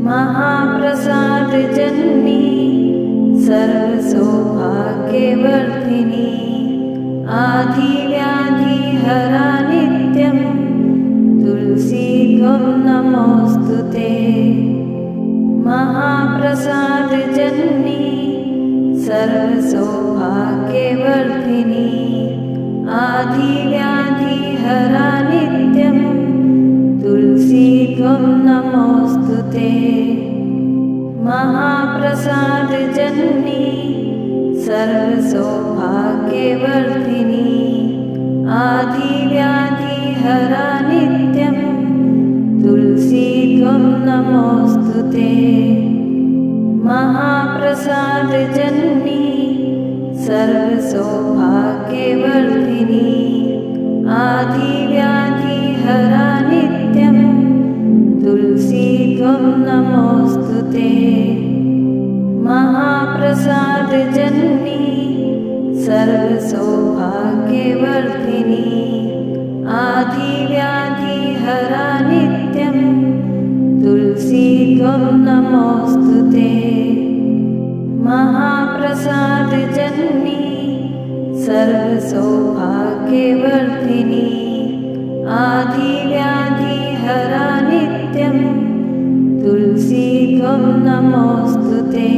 महाप्रसादजननी सर्वसौभाग्यवर्धिनी आदिव्याधिहरा नित्यं तुलसी त्वं नमोऽस्तुते। महाप्रसादजननी सर्वसौभाग्यवर्धिनी आदिव्याधिहरा नित्यं तुलसी त्वं नमोऽस्तुते। महाप्रसादजननी सर्वसौभाग्यवर्धिनी आदिव्याधिहरा नित्यं तुलसी त्वं नमोऽस्तुते। महाप्रसादजननी सर्वसौभाग्यवर्धिनी आदिव्याधिहरा नित्यं तुलसी त्वं नमोऽस्तुते। महाप्रसादजननी सर्वसौभाग्यवर्धिनी आदिव्याधिहरा नित्यं तुलसी त्वं नमोऽस्तुते। महाप्रसादजननी सर्वसौभाग्यवर्धिनी आदिव्याधिहरा नित्यं तुलसी त्वं नमोऽस्तुते।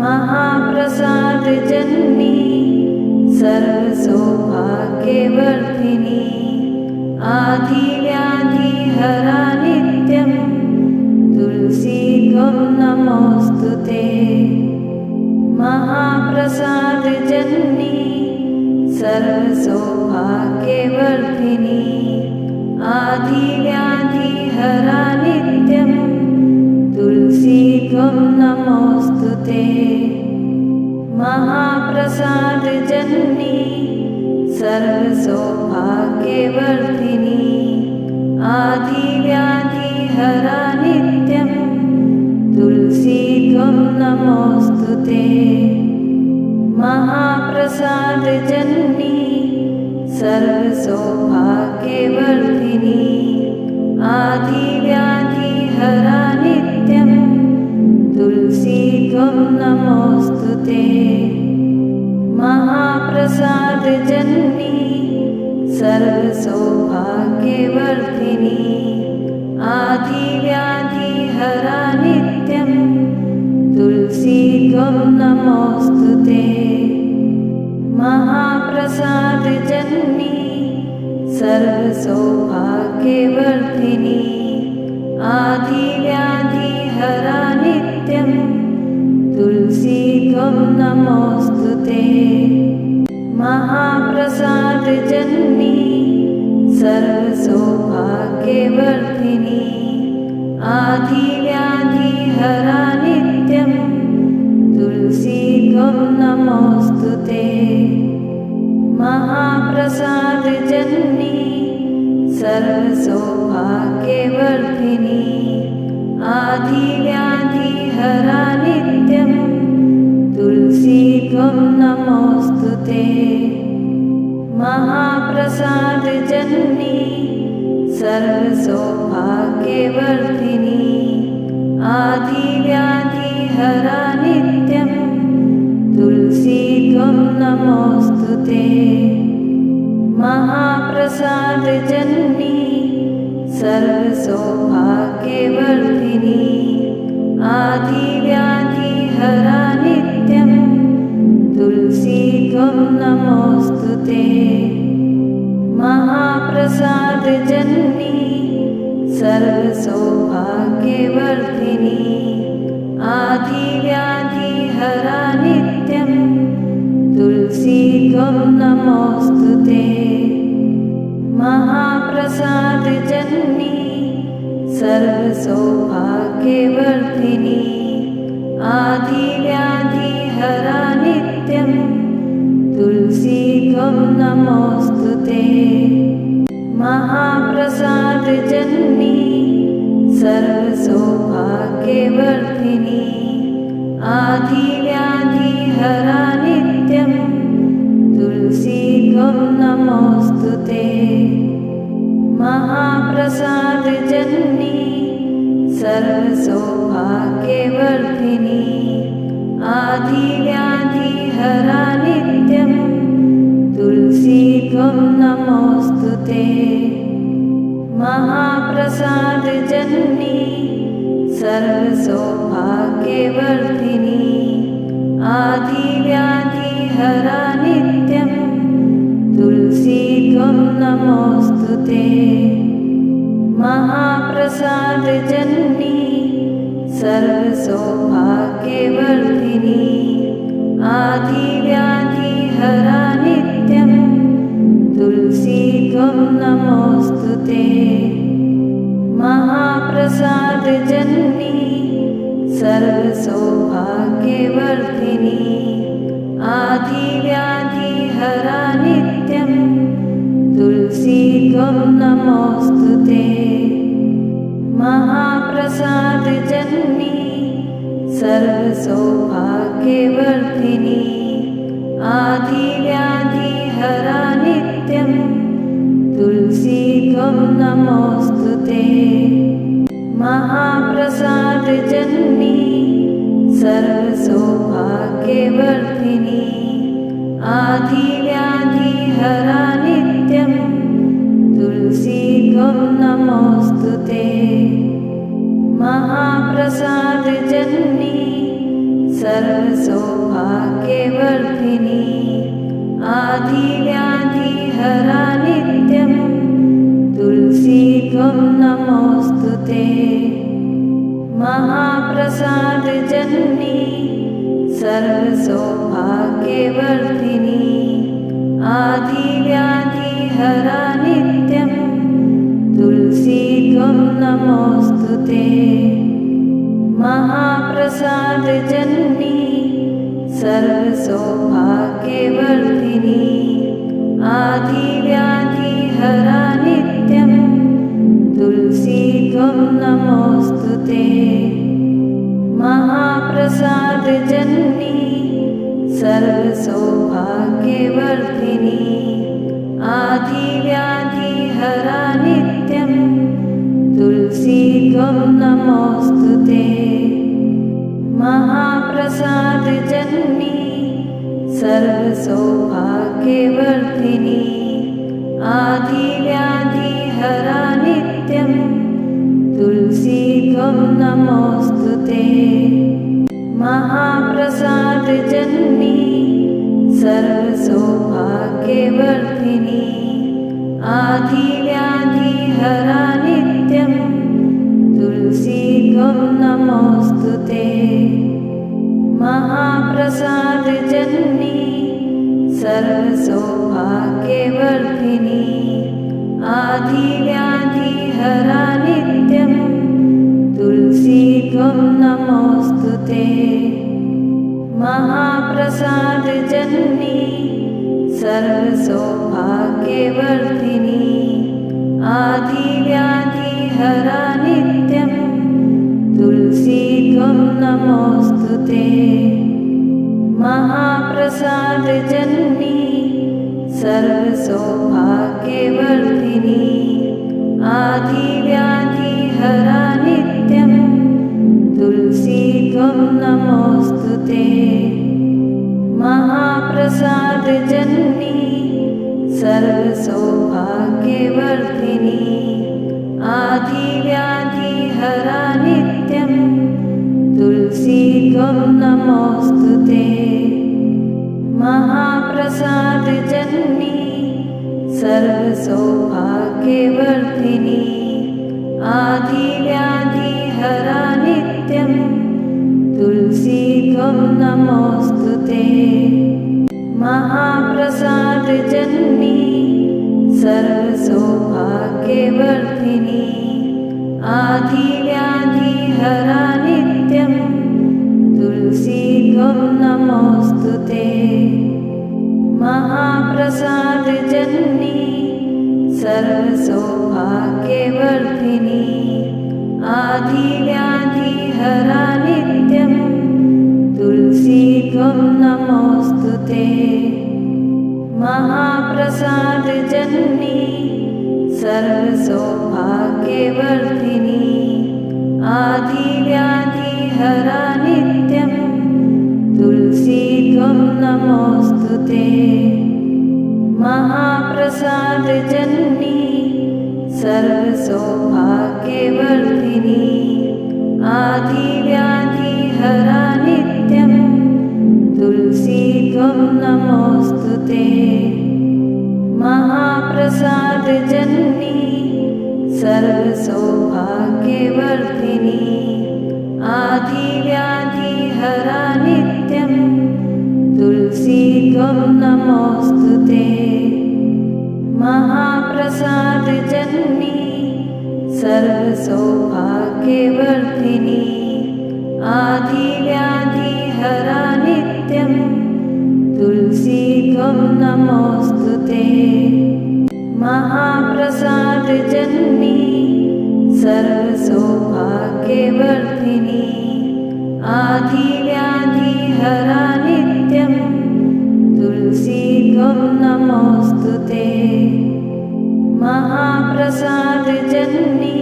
महाप्रसादजननी सर्वसौभाग्यवर्धिनी आदिव्याधिहरा नित्यं तुलसी त्वं नमोऽस्तुते। महाप्रसादजननी सर्वसौभाग्यवर्धिनी आदिव्याधिहरा नित्यं तुलसी त्वं नमोऽस्तुते। महाप्रसादजननी सर्वसौभाग्यवर्धिनी आदिव्याधिहरा नित्यं तुलसी त्वं नमोऽस्तुते। महाप्रसादजननी सर्वसौभाग्यवर्धिनी आदिव्याधिहरा नित्यं तुलसी त्वं नमोऽस्तुते। महाप्रसादजननी सर्वसौभाग्यवर्धिनी आदिव्याधिहरा नित्यं तुलसी त्वं नमोऽस्तुते। महाप्रसादजननी सर्वसौभाग्यवर्धिनी आदिव्याधिहरा नित्यं तुलसी त्वं नमोऽस्तुते। महाप्रसादजननी सर्वसौभाग्यवर्धिनी आदिव्याधिहरा नित्यं तुलसी त्वं नमोऽस्तुते। महाप्रसादजननी सर्वसौभाग्यवर्धिनी आदिव्याधिहरा नित्यं तुलसी त्वं नमोऽस्तुते। महाप्रसादजननी सर्वसौभाग्यवर्धिनी आदिव्याधिहरा नित्यं तुलसी त्वं नमोऽस्तुते। महाप्रसादजननी सर्वसौभाग्यवर्धिनी आदिव्याधिहरा नित्यं तुलसी त्वं नमोऽस्तुते। महाप्रसादजननी सर्वसौभाग्यवर्धिनी आदिव्याधिहरा नित्यं तुलसी त्वं नमोऽस्तुते। महाप्रसादजननी सर्वसौभाग्यवर्धिनी आदिव्याधिहरा नित्यं तुलसी त्वं नमोऽस्तुते। महाप्रसादजननी सर्वसौभाग्यवर्धिनी आदिव्याधिहरा नित्यं तुलसी त्वं नमोऽस्तुते। महाप्रसादजननी सर्वसौभाग्यवर्धिनी आदिव्याधिहरा नित्यं तुलसी त्वं नमोऽस्तु ते। महाप्रसादजननी सर्वसौभाग्यवर्धिनी आदिव्याधिहरा नित्यं तुलसी त्वं नमोऽस्तु ते। महाप्रसादजननी सर्वसौभाग्यवर्धिनी आदिव्याधिहरा नित्यं तुलसी त्वं नमोऽस्तु ते। महाप्रसादजननी सर्वसौभाग्यवर्धिनी आदिव्याधिहरा नित्यं तुलसी त्वं नमोऽस्तु ते। महाप्रसादजननी सर्वसौभाग्यवर्धिनी आदिव्याधिहरा नित्यं तुलसी त्वं नमोऽस्तु ते। महाप्रसादजननी सर्वसौभाग्यवर्धिनी आदिव्याधिहरा नित्यं तुलसी त्वं नमोऽस्तु ते। महाप्रसादजननी सर्वसौभाग्यवर्धिनी आदिव्याधिहरा नित्यं तुलसी त्वं नमोऽस्तु ते। महाप्रसादजननी सर्वसौभाग्यवर्धिनी आदिव्याधिहरा नित्यं तुलसी त्वं नमोऽस्तु ते। महाप्रसादजननी सर्वसौभाग्यवर्धिनी आदिव्याधिहरा नित्यं तुलसी त्वं नमोऽस्तु ते। महाप्रसादजननी सर्वसौभाग्यवर्धिनी आदिव्याधिहरा नित्यं तुलसी त्वं नमोऽस्तु ते। महाप्रसादजननी सर्वसौभाग्यवर्धिनी आदिव्याधिहरा नित्यं तुलसी त्वं नमोऽस्तु ते। महाप्रसादजननी सर्वसौभाग्यवर्धिनी आदिव्याधिहरा नित्यं तुलसी त्वं नमोऽस्तु ते। महाप्रसादजननी सर्वसौभाग्यवर्धिनी आदिव्याधिहरा नित्यं तुलसी त्वं नमोऽस्तु ते। महाप्रसादजननी सर्वसौभाग्यवर्धिनी आदिव्याधिहरा नित्यं तुलसी त्वं नमोऽस्तु ते। महाप्रसादजननी सर्वसौभाग्यवर्धिनी आदिव्याधिहरा नित्यं तुलसी त्वं नमोऽस्तु ते। महाप्रसादजननी सर्वसौभाग्यवर्धिनी आदिव्याधिहरा नित्यं तुलसी त्वं नमोऽस्तु ते। महाप्रसादजननी सर्वसौभाग्यवर्धिनी आदिव्याधिहरा नित्यं तुलसी त्वं नमोऽस्तु ते। महाप्रसादजननी सर्वसौभाग्यवर्धिनी आदिव्याधिहरा नित्यं तुलसी त्वं नमोऽस्तु ते। महाप्रसादजननी सर्वसौभाग्यवर्धिनी आदिव्याधिहरा नित्यं तुलसी त्वं नमोऽस्तु ते। महाप्रसादजननी सर्वसौभाग्यवर्धिनी आदिव्याधिहरा नित्यं तुलसी ते। महाप्रसादजननी सर्वसौभाग्यवर्धिनी आदिव्याधिहरा नित्यं तुलसी त्वं नमोऽस्तु ते। महाप्रसादजननी सर्वसौभाग्यवर्धिनी आदिव्याधिहरा नित्यं तुलसी त्वं नमोऽस्तु ते। महाप्रसादजननी सर्वसौभाग्यवर्धिनी आदिव्याधिहरा नित्यं तुलसी त्वं नमोऽस्तु ते। महाप्रसादजननी सर्वसौभाग्यवर्धिनी आदिव्याधिहरा नित्यं तुलसी त्वं नमोऽस्तु ते। महाप्रसादजननी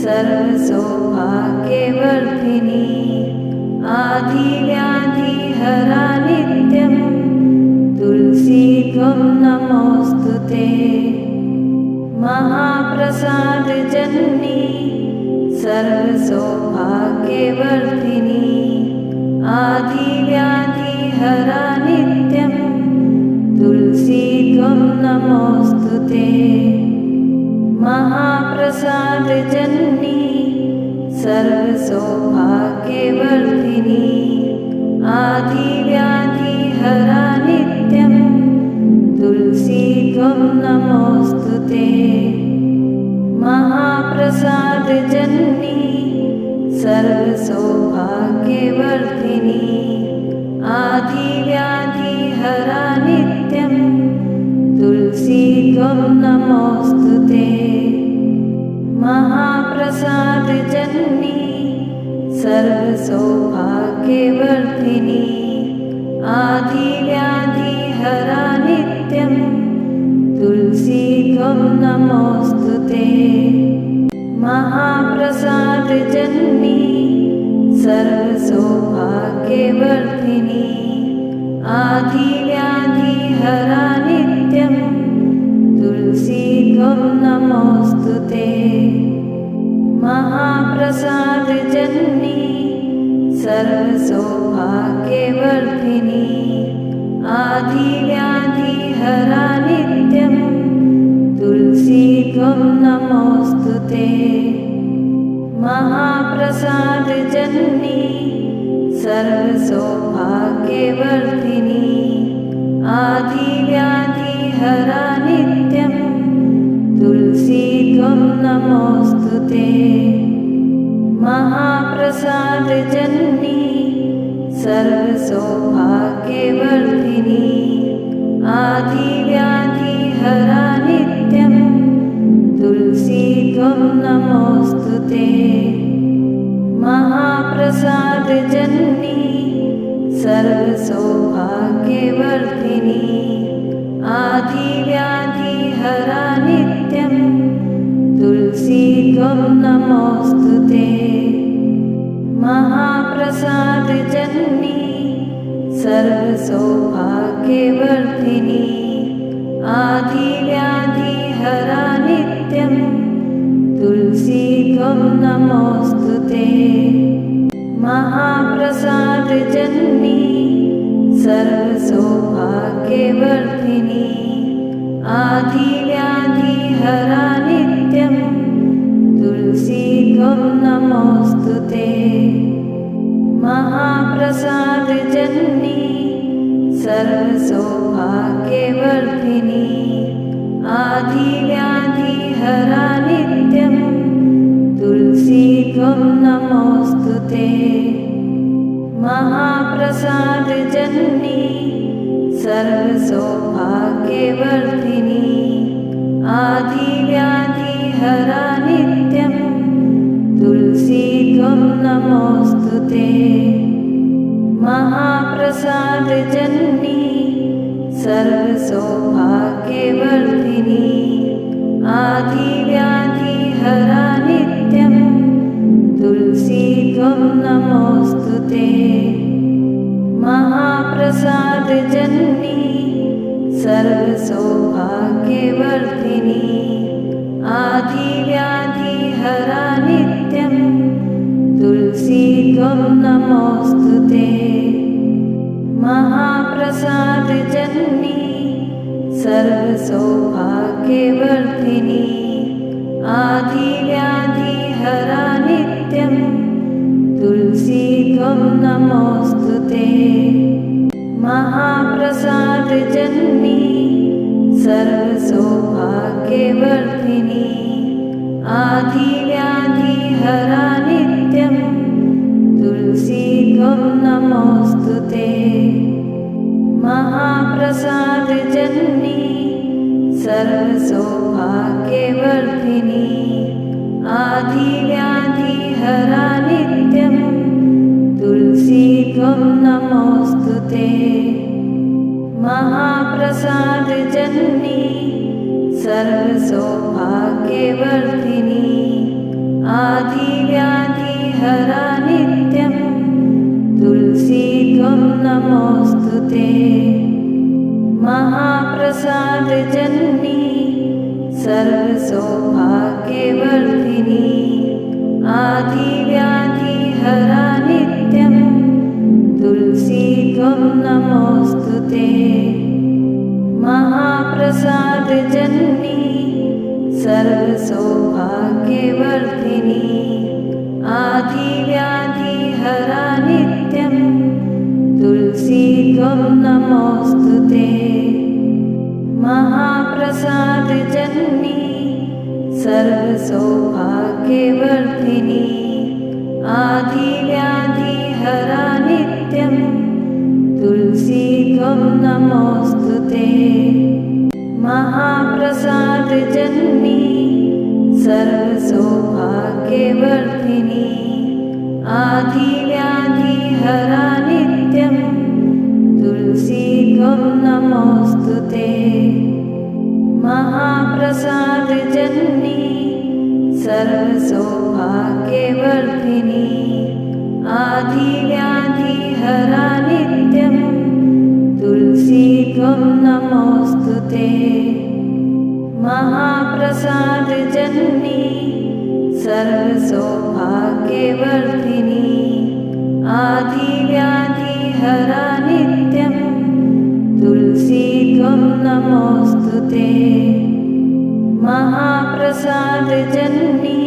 सर्वसौभाग्यवर्धिनी आदिव्याधिहरा नित्यं तुलसी त्वं नमोऽस्तु ते। महाप्रसादजननी सर्वसौभाग्यवर्धिनी आदिव्याधिहरा नित्यं तुलसी त्वं नमोऽस्तु ते। महाप्रसादजननी सर्वसौभाग्यवर्धिनी आदिव्याधिहरा नित्यं तुलसी त्वं नमोऽस्तु ते। महाप्रसादजननी सर्वसौभाग्यवर्धिनी आदिव्याधिहरा नित्यं तुलसी त्वं नमोऽस्तु ते। महाप्रसादजननी सर्वसौभाग्यवर्धिनी आदिव्याधिहरा नित्यं तुलसी त्वं नमोऽस्तु ते। महाप्रसादजननी सर्वसौभाग्यवर्धिनी आदिव्याधिहरा नित्यं तुलसी त्वं नमोऽस्तु ते। महाप्रसादजननी सर्वसौभाग्यवर्धिनी आदिव्याधिहरा नित्यं तुलसी त्वं नमोऽस्तु ते। महाप्रसादजननी सर्वसौभाग्यवर्धिनी आदिव्याधिहरा नित्यं तुलसी त्वं नमोऽस्तु ते। महाप्रसादजननी सर्वसौभाग्यवर्धिनी आदिव्याधिहरा नित्यं तुलसी त्वं नमोऽस्तु ते। महाप्रसादजननी सर्वसौभाग्यवर्धिनी आदिव्याधिहरा नित्यं तुलसी त्वं नमोऽस्तु ते। महाप्रसादजननी सर्वसौभाग्यवर्धिनी आदिव्याधिहरा नित्यं तुलसी त्वं नमोऽस्तु ते। महाप्रसादजननी सर्वसौभाग्यवर्धिनी आदिव्याधिहरा नित्यं तुलसी त्वं नमोऽस्तु ते। महाप्रसादजननी सर्वसौभाग्यवर्धिनी आदिव्याधिहरा नित्यं तुलसी त्वं नमोऽस्तु ते। महाप्रसादजननी सर्वसौभाग्यवर्धिनी आदिव्याधिहरा नित्यं तुलसी त्वं नमोऽस्तु ते। महाप्रसादजननी सर्वसौभाग्यवर्धिनी आदिव्याधिहरा नित्यं तुलसी त्वं नमोऽस्तु ते। महाप्रसादजननी त्वं नमोऽस्तु ते। महाप्रसादजननी सर्वसौभाग्यवर्धिनी आदिव्याधिहरा नित्यं तुलसी त्वं नमोऽस्तु ते। महाप्रसादजननी सर्वसौभाग्यवर्धिनी आदिव्याधिहरा नित्यं तुलसी त्वं नमोऽस्तु ते। महाप्रसादजननी सर्वसौभाग्यवर्धिनी आदिव्याधिहरा नित्यं तुलसी त्वं नमोऽस्तु ते। महाप्रसादजननी सर्वसौभाग्यवर्धिनी आदिव्याधिहरा नित्यं तुलसी त्वं नमोऽस्तु ते। महाप्रसादजननी सर्वसौभाग्यवर्धिनी आदिव्याधिहरा नित्यं तुलसी त्वं नमोऽस्तु ते। महाप्रसादजननी सर्वसौभाग्यवर्धिनी आदिव्याधिहरा नित्यं तुलसी त्वं नमोऽस्तु ते। महाप्रसादजननी सर्वसौभाग्यवर्धिनी आदिव्याधिहरा नित्यं तुलसी त्वं नमोऽस्तु ते। महाप्रसादजननी सर्वसौभाग्यवर्धिनी आदिव्याधिहरा नित्यं तुलसी त्वं नमोऽस्तु ते। महाप्रसादजननी सर्वसौभाग्यवर्धिनी आदिव्याधिहरा नित्यं तुलसी त्वं नमोऽस्तु ते। महाप्रसादजननी सर्वसौभाग्यवर्धिनी आदिव्याधिहरा नित्यं तुलसी त्वं नमोऽस्तु ते। महाप्रसादजननी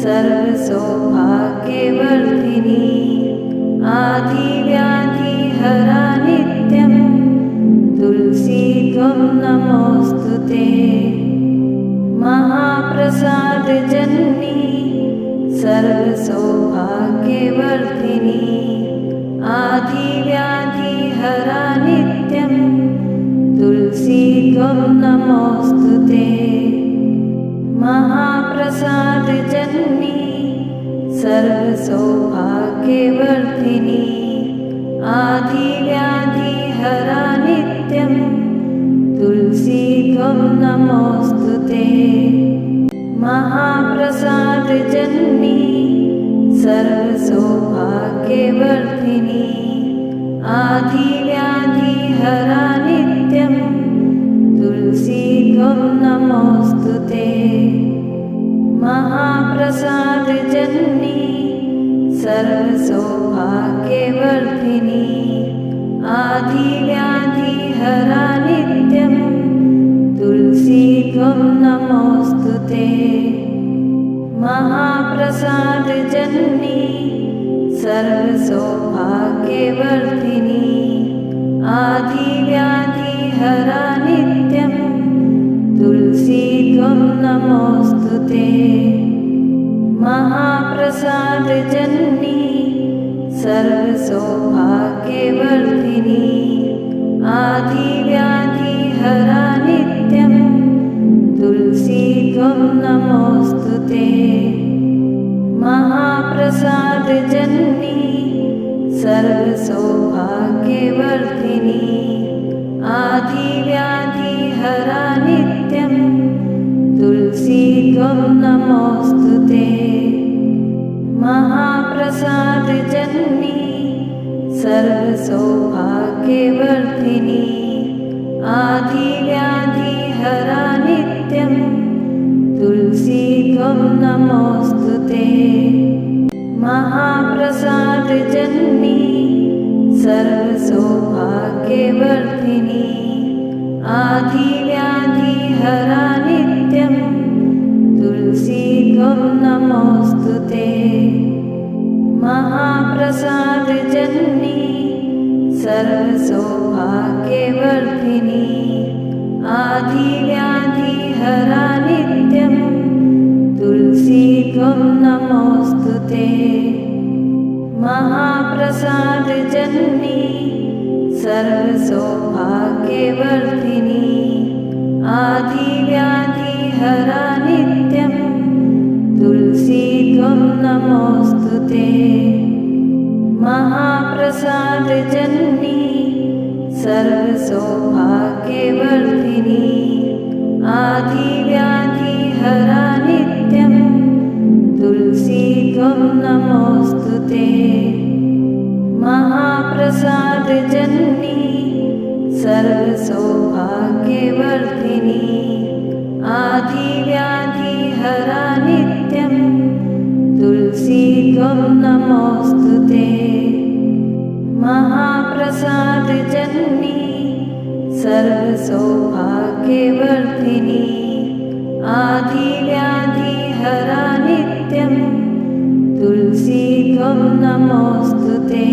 सर्वसौभाग्यवर्धिनी आदिव्याधिहरा नित्यं तुलसी त्वं नमोऽस्तु ते। महाप्रसादजननी सर्वसौभाग्यवर्धिनी आदिव्याधिहरा नित्यं तुलसी त्वं नमोऽस्तु ते। महाप्रसादजननी सर्वसौभाग्यवर्धिनी आदिव्याधिहरा नित्यं तुलसी त्वं नमोऽस्तु ते। महाप्रसादजननी सर्वसौभाग्यवर्धिनी आदिव्याधिहरा नित्यं तुलसी त्वं नमोऽस्तु ते। महाप्रसादजननी सर्वसौभाग्यवर्धिनी आदिव्याधिहरा नित्यं तुलसी त्वं नमोऽस्तु ते। महाप्रसादजननी सर्वसौभाग्यवर्धिनी आदिव्याधिहरा नित्यं तुलसी त्वं नमोऽस्तु ते। महाप्रसादजननी सर्वसौभाग्यवर्धिनी आदिव्याधिहरा नित्यं तुलसी त्वं नमोऽस्तु ते। महाप्रसादजननी सर्वसौभाग्यवर्धिनी आदिव्याधिहरा नित्यं तुलसी त्वं नमोऽस्तु ते। महाप्रसादजननी सर्वसौभाग्यवर्धिनी आदिव्याधिहरा नित्यं तुलसी त्वं नमोऽस्तु ते। महाप्रसादजननी सर्वसौभाग्यवर्धिनी आधिव्याधिहरा नित्यं तुलसी त्वं नमोऽस्तुते। महाप्रसादजननी सर्वसौभाग्यवर्धिनी आधिव्याधिहरा नित्यं तुलसी त्वं नमोऽस्तुते। महाप्रसादजननी सर्वसौभाग्यवर्धिनी आधिव्याधिहरा नित्यं तुलसी त्वं नमोऽस्तुते। महाप्रसादजननी सर्वसौभाग्यवर्धिनी आधिव्याधिहरा नित्यं तुलसी त्वं नमोऽस्तुते। महाप्रसादजननी सर्वसौभाग्यवर्धिनी आधिव्याधिहरा नित्यं तुलसी त्वं नमोऽस्तुते। महाप्रसादजननी सर्वसौभाग्यवर्धिनी आधिव्याधिहरा नित्यं तुलसी त्वं नमोऽस्तुते।